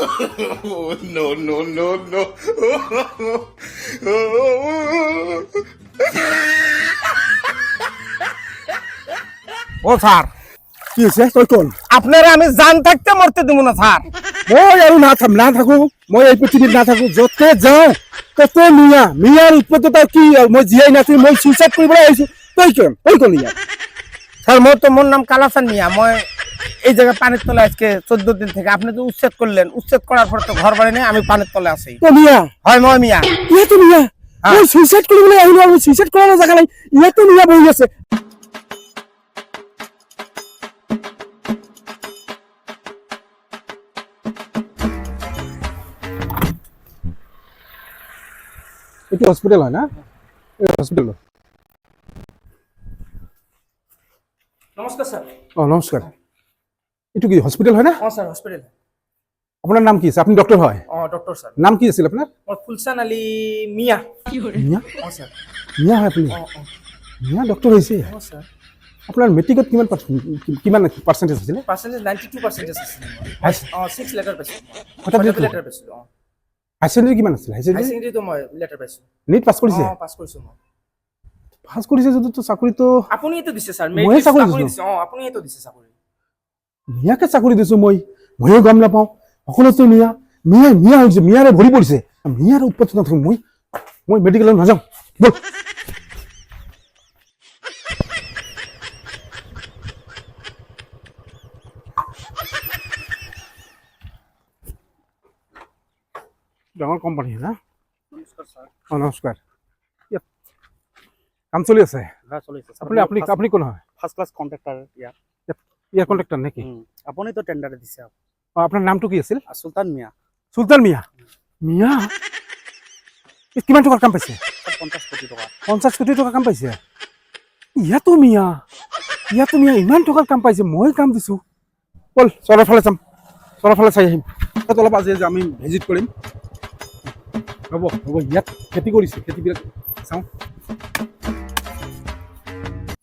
Oh, no, no, no, no. ও sir কি হয়েছে তই কোন আপনারা আমি জান থাকতে মরতে দেবো না স্যার। মই আৰু না থাকো মই এই পৃথিৱীত নাথাকো যতে যাওঁ ততে মিয়াৰ উৎপত্তিতা কি আৰু মই জীয়াই নাথাকি মই সুইচাইড কৰিবলৈ আহিছো তই কোন ইয়াত স্যার মোর নাম কালাচান মিয়া। মই এই জায়গায় পানির তলে আজকে 14 দিন থেকে। আপনি তো উচ্ছেদ করলেন, উচ্ছেদ করার পর তো ঘর বাড়ি নেই, আমি পানির তলে আছি। তো মিয়া হয় মই মিয়া। ইয়াতো মিয়া মই সুইচাইড কৰিবলৈ আহিলো আৰু সুইচাইড কৰাৰ জাগা নাই ইয়াতো মিয়া বহি আছে। এইটো হস্পিটেল হয় না? হস্পিটেল। নমস্কার স্যার। নমস্কাৰ এইটো কি হস্পিটেল হয় না? Sir hospital. আপোনাৰ নাম কি আছে? আপুনি ডক্টৰ হয়? Doctor sir. নাম কি আছিল আপোনাৰ? ফুলচান আলী মিয়া। মিয়া স্যার। মিয়া হয় আপুনি? মিয়া ডক্টৰ হৈছে? স্যার। আপোনাৰ মেট্ৰিকত কিমান পাৰ্চেণ্টেজ আছিলে? পার্সেন্টেজ 92% আছে। 6 লেটার পাইছো। লেটার পাইছো। হাই ছেকেণ্ডেৰী কিমান আছিলে? হাই হাই ছেকেণ্ডেৰী সেকেন্ডারি তো মই লেটার পাইছো। নীট পাছ কৰিছে? পাস কৰিছো মই। পাছ কৰিছে যদিতো চাকৰিটো আপুনিই তো দিছে স্যার। ময়ে চাকৰি দিছো। আপুনিই তো দিছে চাকৰি। মিয়াকে চাকৰি দিছো ময়ো গম নাপাওঁ। সকলোতো মিয়া হৈছে, মিয়াৰে ভৰি পৰিছে। মিয়াৰ উৎপত্তি নাথাকো মই মেডিকেলত নাযাওঁ বল। ডাঙৰ কোম্পানী না? নমস্কাৰ। ইয়াত কাম চলি আছে? আপুনি কোন হয়? ফার্স্ট ক্লাস কন্ট্রাক্টর ইয়াৰ কণ্ট্ৰেক্টৰ নেকি? আপনি তো টেন্ডারে দিছে আপোনাৰ নামটো কি আছিল? সুলতান মিয়া। চুলতান মিয়া। মিয়া কিমান টকাৰ কাম পাইছে? 50 কোটি টাকা। 50 কোটি টকা কাম পাইছে? ইয়াতো মিয়া ইমান টকাৰ কাম পাইছে, মই কাম দিছো। ব'ল চৰৰ ফালে চাই আহিম। তাত অলপ আজি আমি ভিজিট কৰিম। হ'ব ইয়াত খেতি কৰিছে, খেতিবিলাক চাওঁ।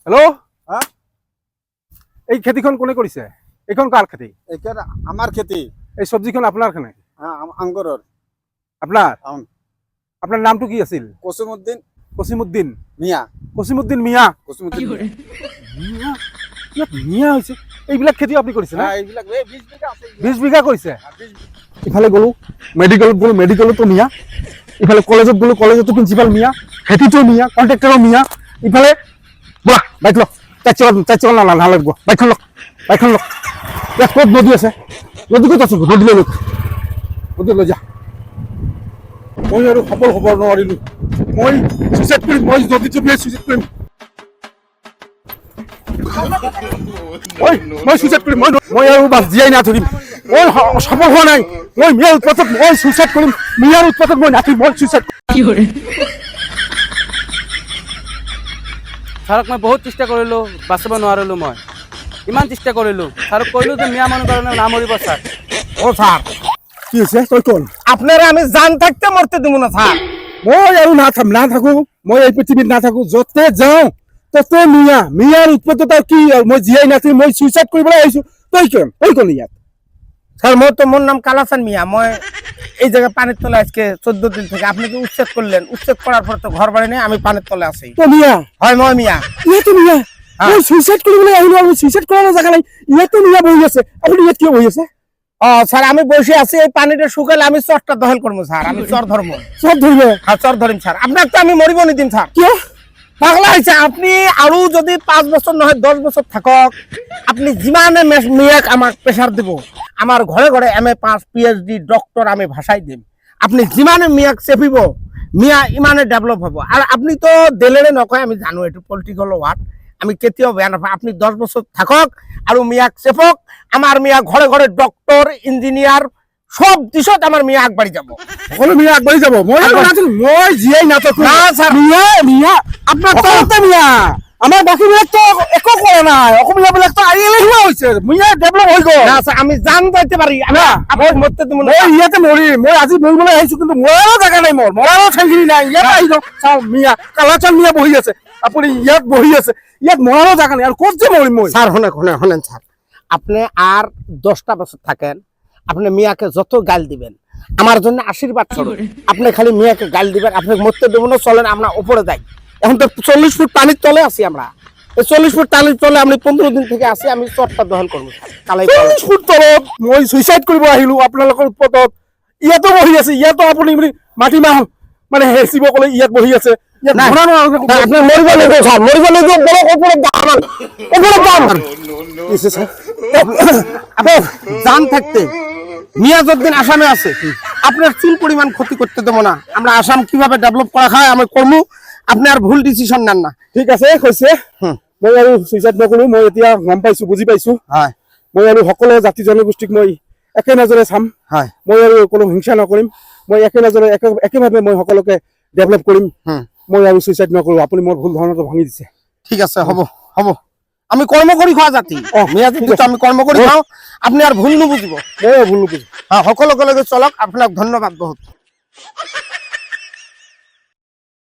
হেল্ল', এই খেতিখন কোনে কৰিছে? এইখন কাৰ খেতি? এখানে আমার খেতি। এই চব্জিখন আপোনাৰ খানে? আঙ্গুরের। আপোনাৰ নামটো কি আছিল? কসিমউদ্দিন মিয়া। কসিমউদ্দিন মিয়া। ইয়াত মিয়া হৈছে। এইবিলাক খেতি আপুনি কৰিছে না? এইবিলাক 20 বিঘা আছে। 20 বিঘা কৰিছে? ইফালে গ'লো মেডিকেলতো মিয়া, ইফালে কলেজত গ'লো কলেজতো প্ৰিন্সিপাল মিয়া, খেতিটো মিয়া, কণ্ট্ৰেক্টৰো মিয়া। ইফালে ব'লা বাইক লওক, চাই চল নালাগিব, বাইকখন লওক। ইয়াত ক'ত নদী আছে? নদী ক'ত আছে? নদী লৈ যা। মই আৰু সফল হ'ব নোৱাৰিলো। মই চুইচাইড কৰিম, মই নদীত চুইচাইড কৰিম। মই চুইচাইড কৰিম, মই আৰু বাছ জীয়াই নাথাকিম। মই সফল হোৱা নাই। মই মিয়াৰ উৎপাতত মই চুইচাইড কৰিম। মিয়াৰ উৎপাতত মই নাথাকিম, মই চুইচাইড কৰিম। ছাৰক মই বহুত চেষ্টা কৰিলোঁ, বাচিব নোৱাৰিলোঁ। মই ইমান চেষ্টা কৰিলোঁ, ছাৰক কৈলোঁ যে মিয়া মানুহ কাৰণে নামৰিব ছাৰ। স্যার কি হৈছে তই কোন? আপনারা আমি জান থাকতে মরতে দেবো না স্যার। মই আৰু নাথাকো মই এই পৃথিৱীত নাথাকো যতে যাওঁ ততে মিয়াৰ উৎপত্তিতা কি আৰু মই জীয়াই নাথাকি মই সুইচাইড কৰিবলৈ আহিছো তই কোন ইয়াত? স্যার মোর নাম কালাচান মিয়া। মই এই জায়গায় পানির তলে আজকে 14 দিন থেকে। আপনি তো উচ্ছেদ করলেন, উচ্ছেদ করার পর তো ঘর বাড়ি নেই, আমি পানির তলে আছি। তো মিয়া হয় মই মিয়া। ইয়াতো মিয়া মই সুইচাইড কৰিবলৈ আহিলো আৰু সুইচাইড কৰাৰ জাগা নাই ইয়াতো মিয়া বহি আছে। আপুনি ইয়াত কিয় বহি আছে? স্যার আমি বসে আছি, এই পানিটা শুকালে আমি চরটা দখল করবো স্যার। আমি চর ধরবো। চর ধরবে? হ্যাঁ চর ধরিম স্যার। আপনার তো আমি মরিব নিদিম স্যার। কিয়? পাগলা হয়েছে আপনি। আৰু যদি 5 বছর নহয় 10 বছর থাকক, আপনি যিমানে মিয়াক আমাক প্রেসার দিব, আমার ঘরে ঘরে MA5 PhD ডক্টর আমি ভাষাই দিম। আপনি যিমানে মিয়াক চেপিব, মিয়া ইমানে ডেভেলপ হব। আর আপনি তো দেলেৰে নকয়, আমি জানো এইটো পলিটিক্যাল ওয়ার্ড, আমি কেতিয়াও বেয়া নাপাওঁ। আপনি 10 বছর থাকক আৰু মিয়াক চেপক। আমার মিয়া ঘরে ঘরে ডক্টর, ইঞ্জিনিয়ার সব দিশত আমার মিয়া আগবাঢ়ি যাব। সকলো মিয়া আগবাঢ়ি যাব। মই জীয়াই নাথাকো না স্যার। মিয়া আপোনাৰ তলতে মিয়া। আমাৰ বাকীবিলাক তো একো কৰা নাই। অসমীয়াবিলাক তো আহিলেহে হৈছে। মিয়া ডেভেলপ হৈ গ'ল। না স্যার আমি জান পাইতে পারি। আমি মরতে দেব না। মই ইয়াতে মৰিম। মই আজি মৰিবলৈ আহিছো, কিন্তু মৰাৰো জাগা নাই, মৰাৰো ঠেংখিনি নাই। ইয়াত আহি যাওঁ চাওঁ মিয়া কালাচান মিয়া বহি আছে, আপুনি ইয়াত বহি আছে। ইয়াত মৰাৰো জাগা নাই, আৰু ক'ত যে মৰিম মই? স্যার শোনেন স্যার, আপনি আর 10টা বছর থাকেন, আপনি মিয়াকে যত গাল দিবেন আমার জন্য আশীর্বাদ করুন। আপনি খালি মিয়াকে গাল দিবেন, আপনি মরতে দেবো না, চলেন আমরা উপরে যাই। এখন তো 40 ফুট পানির তলে আছি আমরা। এই 40 ফুট পানির তলে আমি 15 দিন থেকে আছি, আমি চটটা দখল করবো। 40 ফুট তলত মই সুইচাইড কৰিব আহিলো আপোনালোকৰ উৎপতত। ইয়াতো বহি আছে, ইয়াতো আপুনি মাটিমাহ মানে হেঁচিব ক'লে ইয়াত বহি আছে। ইয়াত নাই। ধৰা নোৱাৰো। আপনি মরিব লাগিব স্যার, মরিব লাগিব, বড় উপরে দাম উপরে দাম আপনি জান থাকতে নিয়াজউদ্দিন আসামে আছে, আপনার চুল পরিমাণ ক্ষতি করতে দেবো না। আমরা আসাম কিভাবে ডেভেলপ করা হয় আমি করবো, আপনি আর ভুল ডিসিশন নেন না। ঠিক আছে হৈছে, মই আৰু সুইচাইড নকৰো। মই এতিয়া গম পাইছো, বুজি পাইছো। হয় মই আৰু সকলো জাতি জনগোষ্ঠীক মই একে নজৰে চাম। হয় মই আৰু কোনো হিংসা নকৰিম। মই একে নজৰে একেভাৱে মই সকলোকে ডেভেলপ কৰিম। মই আৰু সুইচাইড নকৰো। আপুনি মোৰ ভুল ধাৰণাটো ভাঙি দিছে। ঠিক আছে, হব হব। আমি কর্ম করি খাওয়া জাতি, মিয়া জাতি তো আমি কর্ম করি খাও, আপনি আর ভুল নুবুঝিব। মই ভুল নকৰো। হ্যাঁ সকলকে চলক, আপনার ধন্যবাদ বহুত।